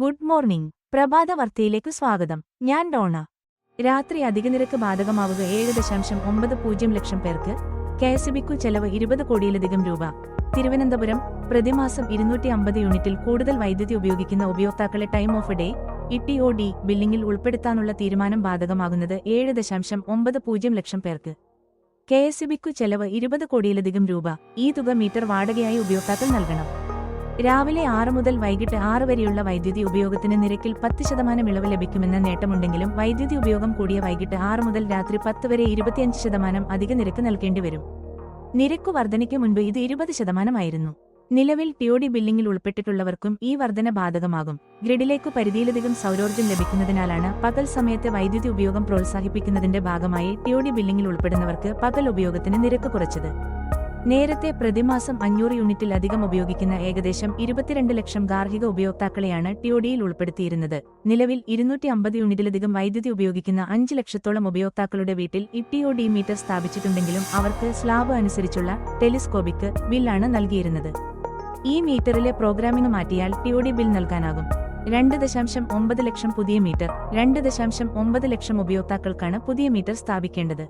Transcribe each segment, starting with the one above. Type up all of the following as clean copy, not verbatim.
Good morning. പ്രഭാത വാർത്തയിലേക്ക് സ്വാഗതം. ഞാൻ ഡോണ. രാത്രി അധിക നിരക്ക് ബാധകമാവുക 7.90 ലക്ഷം പേർക്ക്. കെഎസ്ഇബിക്കു ചെലവ് 20 കോടിയിലധികം രൂപ. തിരുവനന്തപുരം. പ്രതിമാസം 250 യൂണിറ്റിൽ കൂടുതൽ വൈദ്യുതി ഉപയോഗിക്കുന്ന ഉപയോക്താക്കളെ ടൈം ഓഫ് ഡേ (ടിഒഡി) ബില്ലിംഗിൽ ഉൾപ്പെടുത്താനുള്ള തീരുമാനം ബാധകമാകുന്നത് 7.90 ലക്ഷം പേർക്ക്. കെഎസ്ഇബിക്കു ചെലവ് 20 കോടിയിലധികം രൂപ. ഈ തുക മീറ്റർ വാടകയായി ഉപയോക്താക്കൾ നൽകണം. രാവിലെ 6 മുതൽ വൈകിട്ട് 6 വരെയുള്ള വൈദ്യുതി ഉപയോഗത്തിന് നിരക്കിൽ 10% ഇളവ് ലഭിക്കുമെന്ന നേട്ടമുണ്ടെങ്കിലും വൈദ്യുതി ഉപയോഗം കൂടിയ വൈകിട്ട് 6 മുതൽ രാത്രി 10 വരെ 25% അധിക നിരക്ക് നൽകേണ്ടിവരും. നിരക്കു വർധനയ്ക്ക് മുൻപ് ഇത് 20% ആയിരുന്നു. നിലവിൽ ടിഒഡി ബില്ലിംഗിൽ ഉൾപ്പെട്ടിട്ടുള്ളവർക്കും ഈ വർധന ബാധകമാകും. ഗ്രിഡിലേക്കു പരിധിയിലധികം സൗരോർജ്ജം ലഭിക്കുന്നതിനാലാണ് പകൽ സമയത്തെ വൈദ്യുതി ഉപയോഗം പ്രോത്സാഹിപ്പിക്കുന്നതിന്റെ ഭാഗമായി ടിഒഡി ബില്ലിംഗിൽ ഉൾപ്പെടുന്നവർക്ക് പകൽ ഉപയോഗത്തിന് നിരക്ക് കുറച്ചത്. നേരത്തെ പ്രതിമാസം 500 യൂണിറ്റിലധികം ഉപയോഗിക്കുന്ന ഏകദേശം 22 ലക്ഷം ഗാർഹിക ഉപയോക്താക്കളെയാണ് ടിഒഡിയിൽ ഉൾപ്പെടുത്തിയിരുന്നത്. നിലവിൽ 250 യൂണിറ്റിലധികം വൈദ്യുതി ഉപയോഗിക്കുന്ന 5 ലക്ഷത്തോളം ഉപയോക്താക്കളുടെ വീട്ടിൽ ടിഒഡി മീറ്റർ സ്ഥാപിച്ചിട്ടുണ്ടെങ്കിലും അവർക്ക് സ്ലാബ് അനുസരിച്ചുള്ള ടെലിസ്കോപിക് ബില്ലാണ് നൽകിയിരുന്നത്. ഈ മീറ്ററിലെ പ്രോഗ്രാമിംഗ് മാറ്റിയാൽ ടിഒഡി ബിൽ നൽകാനാകും. 2.9 ലക്ഷം പുതിയ മീറ്റർ. 2.9 ലക്ഷം ഉപയോക്താക്കൾക്കാണ് പുതിയ മീറ്റർ സ്ഥാപിക്കേണ്ടത്.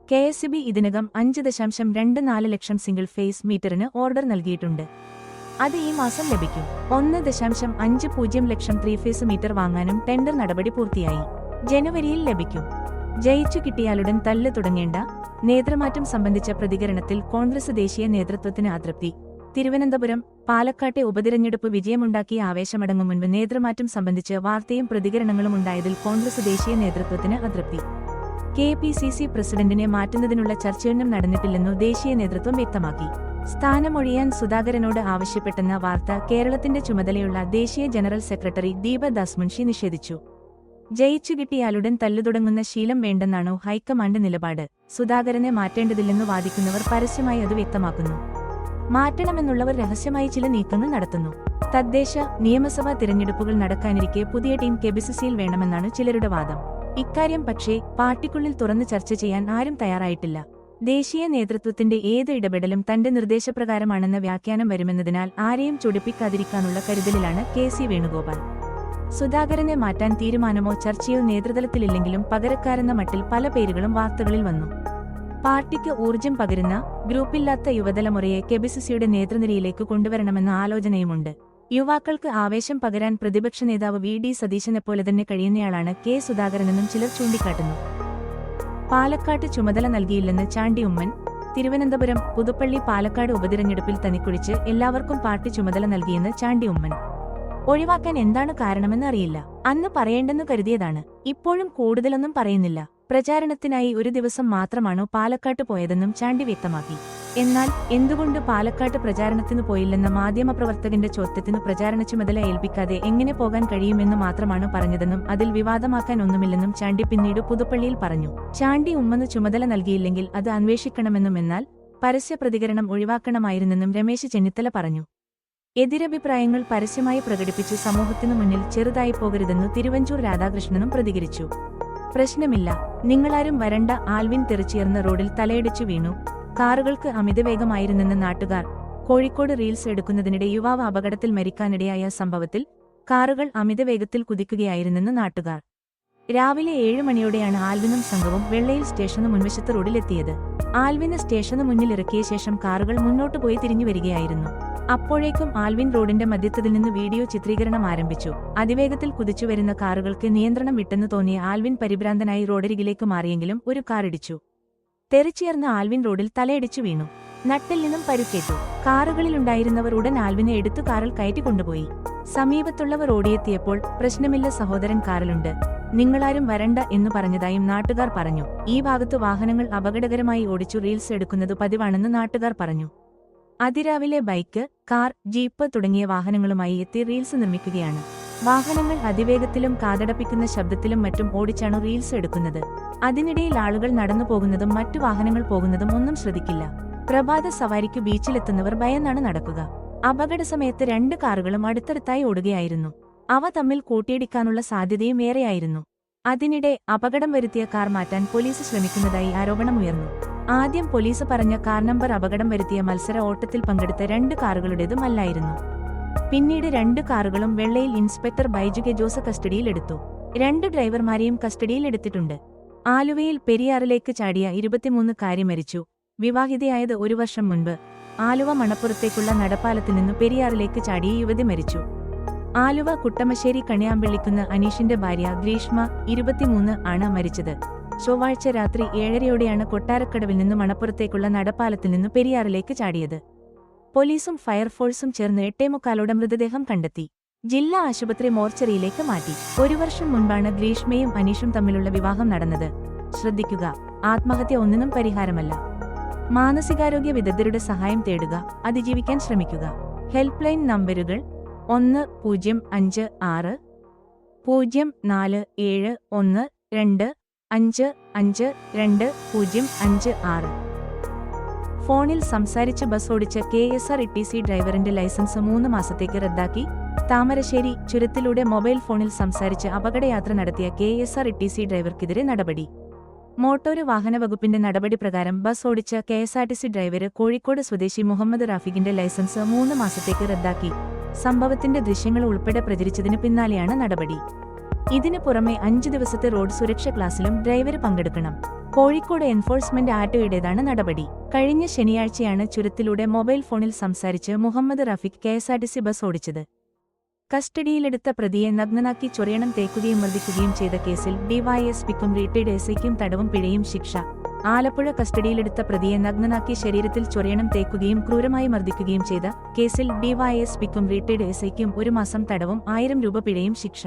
കെഎസ്ഇബി ഇതിനകം 5.24 ലക്ഷം സിംഗിൾ ഫേസ് മീറ്ററിന് ഓർഡർ നൽകിയിട്ടുണ്ട്. അത് ഈ മാസം ലഭിക്കും. 1.50 ലക്ഷം 3 ഫേസ് മീറ്റർ വാങ്ങാനും ടെൻഡർ നടപടി പൂർത്തിയായി. ജനുവരിയിൽ ലഭിക്കും. ജയിച്ചു കിട്ടിയാലുടൻ തല്ല് തുടങ്ങേണ്ട. നേതൃമാറ്റം സംബന്ധിച്ച പ്രതികരണത്തിൽ കോൺഗ്രസ് ദേശീയ നേതൃത്വത്തിന് അതൃപ്തി. തിരുവനന്തപുരം. പാലക്കാട്ടെ ഉപതിരഞ്ഞെടുപ്പ് വിജയമുണ്ടാക്കിയ ആവേശമടങ്ങും മുൻപ് നേതൃമാറ്റം സംബന്ധിച്ച് വാർത്തയും പ്രതികരണങ്ങളും ഉണ്ടായതിൽ കോൺഗ്രസ് ദേശീയ നേതൃത്വത്തിന് അതൃപ്തി. കെപിസിസി പ്രസിഡന്റിനെ മാറ്റുന്നതിനുള്ള ചർച്ചയൊന്നും നടന്നിട്ടില്ലെന്നു ദേശീയ നേതൃത്വം വ്യക്തമാക്കി. സ്ഥാനമൊഴിയാൻ സുധാകരനോട് ആവശ്യപ്പെട്ടെന്ന വാർത്ത കേരളത്തിന്റെ ചുമതലയുള്ള ദേശീയ ജനറൽ സെക്രട്ടറി ദീപദാസ് മുൻഷി നിഷേധിച്ചു. ജയിച്ചു കിട്ടിയാലുടൻ തല്ലുതുടങ്ങുന്ന ശീലം വേണ്ടെന്നാണു ഹൈക്കമാൻഡ് നിലപാട്. സുധാകരനെ മാറ്റേണ്ടതില്ലെന്നു വാദിക്കുന്നവർ പരസ്യമായി അത് വ്യക്തമാക്കുന്നു. മാറ്റണമെന്നുള്ളവർ രഹസ്യമായി ചില നീക്കങ്ങൾ നടത്തുന്നു. തദ്ദേശ, നിയമസഭാ തിരഞ്ഞെടുപ്പുകൾ നടക്കാനിരിക്കെ പുതിയ ടീം കെപിസിസിയിൽ വേണമെന്നാണ് ചിലരുടെ വാദം. ഇക്കാര്യം പക്ഷേ പാർട്ടിക്കുള്ളിൽ തുറന്ന് ചർച്ച ചെയ്യാൻ ആരും തയ്യാറായിട്ടില്ല. ദേശീയ നേതൃത്വത്തിന്റെ ഏത് ഇടപെടലും തന്റെ നിർദ്ദേശപ്രകാരമാണെന്ന വ്യാഖ്യാനം വരുമെന്നതിനാൽ ആരെയും ചൊടിപ്പിക്കാതിരിക്കാനുള്ള കരുതലിലാണ് കെ.സി. വേണുഗോപാൽ. സുധാകരനെ മാറ്റാൻ തീരുമാനമോ ചർച്ചയോ നേതൃതലത്തിലില്ലെങ്കിലും പകരക്കാരെന്ന മട്ടിൽ പല പേരുകളും വാർത്തകളിൽ വന്നു. പാർട്ടിക്ക് ഊർജ്ജം പകരുന്ന, ഗ്രൂപ്പില്ലാത്ത യുവതലമുറയെ കെപിസിസിയുടെ നേതൃനിരയിലേക്ക് കൊണ്ടുവരണമെന്ന ആലോചനയുമുണ്ട്. യുവാക്കൾക്ക് ആവേശം പകരാൻ പ്രതിപക്ഷ നേതാവ് വി.ഡി. സതീശനെപ്പോലെ തന്നെ കഴിയുന്നയാളാണ് കെ. സുധാകരനെന്നും ചിലർ ചൂണ്ടിക്കാട്ടുന്നു. പാലക്കാട്ട് ചുമതല നൽകിയില്ലെന്ന് ചാണ്ടി ഉമ്മൻ. തിരുവനന്തപുരം. പുതുപ്പള്ളി പാലക്കാട് ഉപതിരഞ്ഞെടുപ്പിൽ തനിക്കുഴിച്ച് എല്ലാവർക്കും പാർട്ടി ചുമതല നൽകിയെന്ന് ചാണ്ടി ഉമ്മൻ. ഒഴിവാക്കാൻ എന്താണ് കാരണമെന്നറിയില്ല. അന്ന് പറയേണ്ടെന്നു കരുതിയതാണ്. ഇപ്പോഴും കൂടുതലൊന്നും പറയുന്നില്ല. പ്രചാരണത്തിനായി ഒരു ദിവസം മാത്രമാണു പാലക്കാട്ട് പോയതെന്നും ചാണ്ടി വ്യക്തമാക്കി. എന്നാൽ എന്തുകൊണ്ട് പാലക്കാട്ട് പ്രചാരണത്തിനു പോയില്ലെന്ന മാധ്യമപ്രവർത്തകന്റെ ചോദ്യത്തിനു പ്രചാരണ ചുമതല ഏൽപ്പിക്കാതെ എങ്ങനെ പോകാൻ കഴിയുമെന്നു മാത്രമാണ് പറഞ്ഞതെന്നും അതിൽ വിവാദമാക്കാൻ ഒന്നുമില്ലെന്നും ചാണ്ടി പിന്നീട് പുതുപ്പള്ളിയിൽ പറഞ്ഞു. ചാണ്ടി ഉമ്മന് ചുമതല നൽകിയില്ലെങ്കിൽ അത് അന്വേഷിക്കണമെന്നും എന്നാൽ പരസ്യ പ്രതികരണം ഒഴിവാക്കണമായിരുന്നെന്നും രമേശ് ചെന്നിത്തല പറഞ്ഞു. എതിരഭിപ്രായങ്ങൾ പരസ്യമായി പ്രകടിപ്പിച്ച് സമൂഹത്തിനു മുന്നിൽ ചെറുതായി പോകരുതെന്നു തിരുവഞ്ചൂർ രാധാകൃഷ്ണനും പ്രതികരിച്ചു. പ്രശ്നമില്ല, നിങ്ങളാരും വരണ്ട. ആൽവിൻ തെറിച്ചുയർന്ന റോഡിൽ തലയിടിച്ചു വീണു. കാറുകൾക്ക് അമിതവേഗമായിരുന്നെന്ന് നാട്ടുകാർ. കോഴിക്കോട് റീൽസ് എടുക്കുന്നതിനിടെ യുവാവ് അപകടത്തിൽ മരിക്കാനിടയായ സംഭവത്തിൽ കാറുകൾ അമിതവേഗത്തിൽ കുതിക്കുകയായിരുന്നെന്ന് നാട്ടുകാർ. രാവിലെ 7 മണിയോടെയാണ് ആൽവിനും സംഘവും വെള്ളയിൽ സ്റ്റേഷനു മുൻവശത്ത് റോഡിലെത്തിയത്. ആൽവിന് സ്റ്റേഷനു മുന്നിൽ ഇറക്കിയ ശേഷം കാറുകൾ മുന്നോട്ടു പോയി തിരിഞ്ഞു വരികയായിരുന്നു. അപ്പോഴേക്കും ആൽവിൻ റോഡിന്റെ മധ്യത്തിൽ നിന്ന് വീഡിയോ ചിത്രീകരണം ആരംഭിച്ചു. അതിവേഗത്തിൽ കുതിച്ചുവരുന്ന കാറുകൾക്ക് നിയന്ത്രണം വിട്ടെന്ന് തോന്നിയ ആൽവിൻ പരിഭ്രാന്തനായി റോഡരികിലേക്ക് മാറിയെങ്കിലും ഒരു കാർ ഇടിച്ചു. തെറിച്ചുയർന്ന ആൽവിൻ റോഡിൽ തലയിടിച്ചു വീണു. നട്ടെല്ലിനും പരുക്കേറ്റു. കാറുകളിലുണ്ടായിരുന്നവർ ഉടൻ ആൽവിനെ എടുത്തു കാറിൽ കയറ്റിക്കൊണ്ടുപോയി. സമീപത്തുള്ളവർ ഓടിയെത്തിയപ്പോൾ പ്രശ്നമില്ല സഹോദരൻ, കാറിലുണ്ട്, നിങ്ങളാരും വരണ്ട എന്നു പറഞ്ഞതായും നാട്ടുകാർ പറഞ്ഞു. ഈ ഭാഗത്തു വാഹനങ്ങൾ അപകടകരമായി ഓടിച്ചു റീൽസ് എടുക്കുന്നത് പതിവാണെന്ന് നാട്ടുകാർ പറഞ്ഞു. അതിരാവിലെ ബൈക്ക്, കാർ, ജീപ്പ് തുടങ്ങിയ വാഹനങ്ങളുമായി എത്തി റീൽസ് നിർമ്മിക്കുകയാണ്. വാഹനങ്ങൾ അതിവേഗത്തിലും കാതടപ്പിക്കുന്ന ശബ്ദത്തിലും മറ്റും ഓടിച്ചാണ് റീൽസ് എടുക്കുന്നത്. അതിനിടയിൽ ആളുകൾ നടന്നു പോകുന്നതും മറ്റു വാഹനങ്ങൾ പോകുന്നതും ഒന്നും ശ്രദ്ധിക്കില്ല. പ്രഭാത സവാരിക്കു ബീച്ചിലെത്തുന്നവർ ഭയന്നാണ് നടക്കുക. അപകട സമയത്ത് 2 കാറുകളും അടുത്തടുത്തായി ഓടുകയായിരുന്നു. അവ തമ്മിൽ കൂട്ടിയിടിക്കാനുള്ള സാധ്യതയും ഏറെയായിരുന്നു. അതിനിടെ അപകടം വരുത്തിയ കാർ മാറ്റാൻ പോലീസ് ശ്രമിക്കുന്നതായി ആരോപണമുയർന്നു. ആദ്യം പോലീസ് പറഞ്ഞ കാർ നമ്പർ അപകടം വരുത്തിയ മത്സര ഓട്ടത്തിൽ പങ്കെടുത്ത 2 കാറുകളുടേതും അല്ലായിരുന്നു. പിന്നീട് 2 കാറുകളും വെള്ളയിൽ ഇൻസ്പെക്ടർ ബൈജു കെ ജോസ് കസ്റ്റഡിയിലെടുത്തു. 2 ഡ്രൈവർമാരെയും കസ്റ്റഡിയിലെടുത്തിട്ടുണ്ട്. ആലുവയിൽ പെരിയാറിലേക്ക് ചാടിയ 23-കാരി മരിച്ചു. വിവാഹിതയായത് 1 വർഷം മുൻപ്. ആലുവ മണപ്പുറത്തേക്കുള്ള നടപ്പാലത്തിൽ നിന്നു പെരിയാറിലേക്ക് ചാടിയ യുവതി മരിച്ചു. ആലുവ കുട്ടമശ്ശേരി കണിയാമ്പള്ളിക്കുന്ന് അനീഷിന്റെ ഭാര്യ ഗ്രീഷ്മ 23 ആണ് മരിച്ചത്. ചൊവ്വാഴ്ച രാത്രി 7:30യോടെയാണ് കൊട്ടാരക്കടവിൽ നിന്ന് മണപ്പുറത്തേക്കുള്ള നടപ്പാലത്തിൽ നിന്നു പെരിയാറിലേക്ക് ചാടിയത്. പോലീസും ഫയർഫോഴ്സും ചേർന്ന് 8:45 മൃതദേഹം കണ്ടെത്തി. ജില്ലാ ആശുപത്രി മോർച്ചറിയിലേക്ക് മാറ്റി. 1 വർഷം മുൻപാണ് ഗ്രീഷ്മയും അനീഷും തമ്മിലുള്ള വിവാഹം നടന്നത്. ശ്രദ്ധിക്കുക, ആത്മഹത്യ ഒന്നിനും പരിഹാരമല്ല. മാനസികാരോഗ്യ വിദഗ്ധരുടെ സഹായം തേടുക, അതിജീവിക്കാൻ ശ്രമിക്കുക. ഹെൽപ്പ് ലൈൻ നമ്പരുകൾ 1056-047125525056. ഫോണിൽ സംസാരിച്ച് ബസ് ഓടിച്ച KSRTC ഡ്രൈവറിന്റെ ലൈസൻസ് 3 മാസത്തേക്ക് റദ്ദാക്കി. താമരശ്ശേരി ചുരത്തിലൂടെ മൊബൈൽ ഫോണിൽ സംസാരിച്ച് അപകടയാത്ര നടത്തിയ KSRTC ഡ്രൈവർക്കെതിരെ നടപടി. മോട്ടോര് വാഹന വകുപ്പിന്റെ നടപടി പ്രകാരം ബസ് ഓടിച്ച KSRTC ഡ്രൈവര് കോഴിക്കോട് സ്വദേശി മുഹമ്മദ് റാഫിഖിന്റെ ലൈസൻസ് 3 മാസത്തേക്ക് റദ്ദാക്കി. സംഭവത്തിന്റെ ദൃശ്യങ്ങൾ ഉൾപ്പെടെ പ്രചരിച്ചതിന് പിന്നാലെയാണ് നടപടി. ഇതിനു പുറമെ 5 ദിവസത്തെ റോഡ് സുരക്ഷ ക്ലാസിലും ഡ്രൈവര് പങ്കെടുക്കണം. കോഴിക്കോട് എൻഫോഴ്സ്മെന്റ് ആർടിഒയുടേതാണ് നടപടി. കഴിഞ്ഞ ശനിയാഴ്ചയാണ് ചുരത്തിലൂടെ മൊബൈൽ ഫോണിൽ സംസാരിച്ച് മുഹമ്മദ് റാഫിഖ് KSRTC ബസ് ഓടിച്ചത്. കസ്റ്റഡിയിലെടുത്ത പ്രതിയെ നഗ്നനാക്കി ചൊറിയണം തേക്കുകയും മർദ്ദിക്കുകയും ചെയ്ത കേസിൽ ഡിവൈഎസ്പിക്കും റിട്ടയർഡ് എസ്ഐക്കും തടവും പിഴയും ശിക്ഷ. ആലപ്പുഴ കസ്റ്റഡിയിലെടുത്ത പ്രതിയെ നഗ്നനാക്കി ശരീരത്തിൽ ചൊറിയണം തേക്കുകയും ക്രൂരമായി മർദ്ദിക്കുകയും ചെയ്ത കേസിൽ ഡിവൈഎസ്പിക്കും റിട്ടയർഡ് എസ്ഐക്കും 1 മാസം തടവും 1000 രൂപ പിഴയും ശിക്ഷ.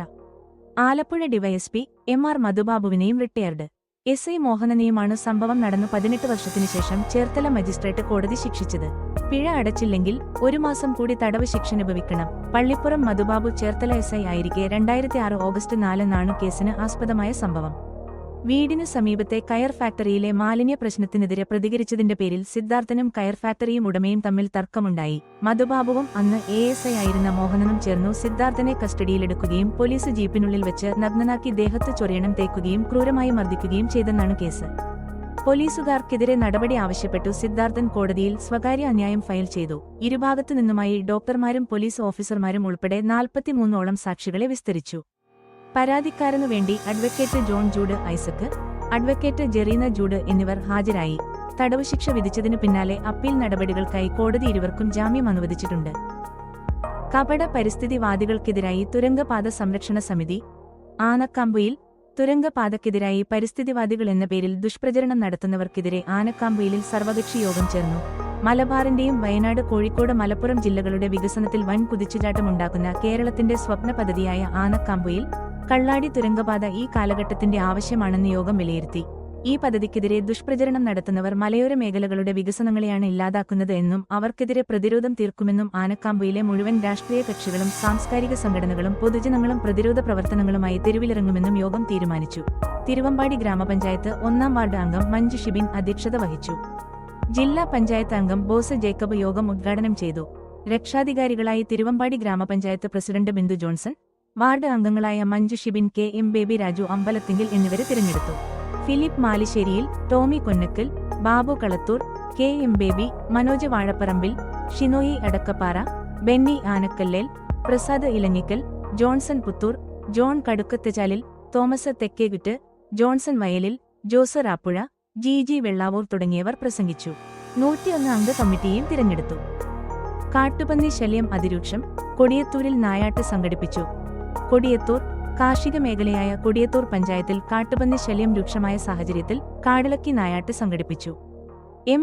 ആലപ്പുഴ ഡിവൈഎസ്പി MR മധുബാബുവിനെയും റിട്ടയർഡ് എസ്ഐ മോഹനനെയുമാണ് സംഭവം നടന്നു 18 വർഷത്തിനു ശേഷം ചേർത്തല മജിസ്ട്രേറ്റ് കോടതി ശിക്ഷിച്ചത്. പിഴ അടച്ചില്ലെങ്കിൽ 1 മാസം കൂടി തടവ് ശിക്ഷ അനുഭവിക്കണം. പള്ളിപ്പുറം മധുബാബു ചേർത്തല SI ആയിരിക്കെ 2006 ഓഗസ്റ്റ് 4 കേസിന് ആസ്പദമായ സംഭവം. വീടിനു സമീപത്തെ കയർ ഫാക്ടറിയിലെ മാലിന്യ പ്രശ്നത്തിനെതിരെ പ്രതികരിച്ചതിന്റെ പേരിൽ സിദ്ധാർത്ഥനും കയർ ഫാക്ടറിയും ഉടമയും തമ്മിൽ തർക്കമുണ്ടായി. മധുബാബുവും അന്ന് ASI ആയിരുന്ന മോഹനനും ചേർന്നു സിദ്ധാർത്ഥനെ കസ്റ്റഡിയിലെടുക്കുകയും പോലീസ് ജീപ്പിനുള്ളിൽ വെച്ച് നഗ്നനാക്കി ദേഹത്ത് ചൊറിയണം തേക്കുകയും ക്രൂരമായി മർദ്ദിക്കുകയും ചെയ്തെന്നാണ് കേസ്. പോലീസുകാർക്കെതിരെ നടപടി ആവശ്യപ്പെട്ടു സിദ്ധാർത്ഥൻ കോടതിയിൽ സ്വകാര്യ അന്യായം ഫയൽ ചെയ്തു. ഇരുഭാഗത്തു നിന്നുമായി ഡോക്ടർമാരും പോലീസ് ഓഫീസർമാരും ഉൾപ്പെടെ 43ഓളം സാക്ഷികളെ വിസ്തരിച്ചു. പരാതിക്കാരനു വേണ്ടി advocate John Jude Isaac, advocate Jerina Jude എന്നിവർ ഹാജരായി. തടവ് ശിക്ഷ വിധിച്ചതിനു പിന്നാലെ അപ്പീൽ നടപടികൾക്കായി കോടതി ഇരുവർക്കും ജാമ്യം അനുവദിച്ചിട്ടുണ്ട്. കപട പരിസ്ഥിതിവാദികൾക്കെതിരായി തുരങ്കപാത സംരക്ഷണ സമിതി. ആനക്കാമ്പുയിൽ തുരങ്കപാതയ്ക്കെതിരായി പരിസ്ഥിതിവാദികൾ എന്ന പേരിൽ ദുഷ്പ്രചരണം നടത്തുന്നവർക്കെതിരെ ആനക്കാമ്പുയിലിൽ സർവകക്ഷി യോഗം ചേർന്നു. മലബാറിന്റെയും വയനാട്, കോഴിക്കോട്, മലപ്പുറം ജില്ലകളുടെ വികസനത്തിൽ വൻ കുതിച്ചുചാട്ടമുണ്ടാക്കുന്ന കേരളത്തിന്റെ സ്വപ്ന പദ്ധതിയായ ആനക്കാമ്പുയിൽ കള്ളാടി തുരങ്കപാത ഈ കാലഘട്ടത്തിന്റെ ആവശ്യമാണെന്ന് യോഗം വിലയിരുത്തി. ഈ പദ്ധതിക്കെതിരെ ദുഷ്പ്രചരണം നടത്തുന്നവർ മലയോര മേഖലകളുടെ വികസനങ്ങളെയാണ് ഇല്ലാതാക്കുന്നത് എന്നും അവർക്കെതിരെ പ്രതിരോധം തീർക്കുമെന്നും ആനക്കാമ്പുയിലെ മുഴുവൻ രാഷ്ട്രീയ കക്ഷികളും സാംസ്കാരിക സംഘടനകളും പൊതുജനങ്ങളും പ്രതിരോധ പ്രവർത്തനങ്ങളുമായി തെരുവിലിറങ്ങുമെന്നും യോഗം തീരുമാനിച്ചു. തിരുവമ്പാടി ഗ്രാമപഞ്ചായത്ത് 1-ാം വാർഡ് അംഗം മഞ്ജു ഷിബിൻ അധ്യക്ഷത വഹിച്ചു. ജില്ലാ പഞ്ചായത്ത് അംഗം ബോസ് ജേക്കബ് യോഗം ഉദ്ഘാടനം ചെയ്തു. രക്ഷാധികാരികളായി തിരുവമ്പാടി ഗ്രാമപഞ്ചായത്ത് പ്രസിഡന്റ് ബിന്ദു ജോൺസൺ, വാർഡ് അംഗങ്ങളായ മഞ്ജു ഷിബിൻ, KM ബേബി, രാജു അമ്പലത്തിങ്കിൽ എന്നിവരെ തിരഞ്ഞെടുത്തു. Philip Malisseriyil, Tommy Konnakkal, Babu Kalathoor, KM Baby, Manoj Vazhaparambil, Shinoy Adakkappara, Benny Anakkallel, Prasad Elanjikkal, Johnson Puthoor, John Kadukkathuchalil, Thomas Thekkekutt, Johnson Vayalil, Jose റാപ്പുഴ, GG Vellavoor തുടങ്ങിയവർ പ്രസംഗിച്ചു. 101 അംഗ കമ്മിറ്റിയും തിരഞ്ഞെടുത്തു. കാട്ടുപന്നി ശല്യം അതിരൂക്ഷം, കൊടിയത്തൂരിൽ നായാട്ട് സംഘടിപ്പിച്ചു. കൊടിയത്തൂർ കാർഷിക മേഖലയായ കൊടിയത്തൂർ പഞ്ചായത്തിൽ കാട്ടുപന്നി ശല്യം രൂക്ഷമായ സാഹചര്യത്തിൽ കാടിളക്കി നായാട്ട് സംഘടിപ്പിച്ചു.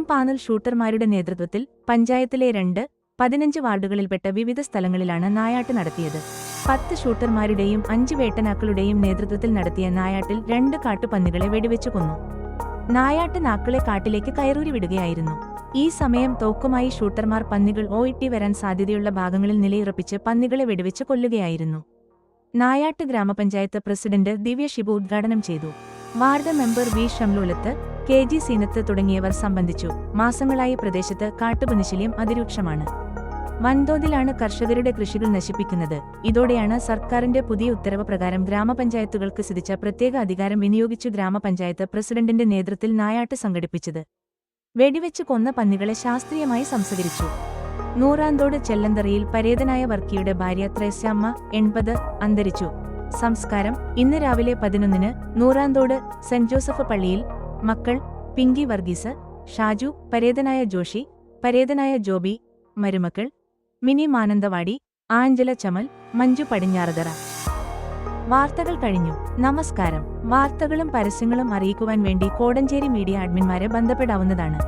പാനൽ ഷൂട്ടർമാരുടെ നേതൃത്വത്തിൽ പഞ്ചായത്തിലെ 2-15 വാർഡുകളിൽപ്പെട്ട വിവിധ സ്ഥലങ്ങളിലാണ് നായാട്ട് നടത്തിയത്. 10 ഷൂട്ടർമാരുടെയും 5 വേട്ടനാക്കളുടെയും നേതൃത്വത്തിൽ നടത്തിയ നായാട്ടിൽ 2 കാട്ടുപന്നികളെ വെടിവെച്ചു കൊന്നു. നായാട്ട് നാക്കളെ കാട്ടിലേക്ക് കയറൂരി വിടുകയായിരുന്നു. ഈ സമയം തോക്കുമായി ഷൂട്ടർമാർ പന്നികൾ ഓയിട്ടി വരാൻ സാധ്യതയുള്ള ഭാഗങ്ങളിൽ നിലയുറപ്പിച്ച് പന്നികളെ വെടിവെച്ച് കൊല്ലുകയായിരുന്നു. നായാട്ട് ഗ്രാമപഞ്ചായത്ത് പ്രസിഡന്റ് ദിവ്യ ഷിബു ഉദ്ഘാടനം ചെയ്തു. Ward member V Shamlulath, KG Seenath തുടങ്ങിയവർ സംബന്ധിച്ചു. മാസങ്ങളായി പ്രദേശത്ത് കാട്ടുപന്നിശല്യം അതിരൂക്ഷമാണ്. വൻതോതിലാണ് കർഷകരുടെ കൃഷികൾ നശിപ്പിക്കുന്നത്. ഇതോടെയാണ് സർക്കാരിന്റെ പുതിയ ഉത്തരവ് പ്രകാരം ഗ്രാമപഞ്ചായത്തുകൾക്ക് സിദ്ധിച്ച പ്രത്യേക അധികാരം വിനിയോഗിച്ചു ഗ്രാമപഞ്ചായത്ത് പ്രസിഡന്റിന്റെ നേതൃത്വത്തിൽ നായാട്ട് സംഘടിപ്പിച്ചത്. വെടിവെച്ച് കൊന്ന പന്നികളെ ശാസ്ത്രീയമായി സംസ്കരിച്ചു. നൂറാന്തോട് ചെല്ലന്തറയിൽ പരേതനായ വർക്കിയുടെ ഭാര്യ ത്രേസ്യാമ്മ 80 അന്തരിച്ചു. സംസ്കാരം ഇന്ന് രാവിലെ 11-ന് നൂറാന്തോട് സെന്റ് ജോസഫ് പള്ളിയിൽ. മക്കൾ പിങ്കി വർഗീസ്, ഷാജു, പരേതനായ ജോഷി, പരേതനായ ജോബി. മരുമക്കൾ മിനി മാനന്തവാടി, ആഞ്ചല ചമൽ, മഞ്ജു പടിഞ്ഞാറതറ. വാർത്തകൾ കഴിഞ്ഞു. നമസ്കാരം. വാർത്തകളും പരസ്യങ്ങളും അറിയിക്കുവാൻ വേണ്ടി കോടഞ്ചേരി മീഡിയ അഡ്മിന്മാരെ ബന്ധപ്പെടാവുന്നതാണ്.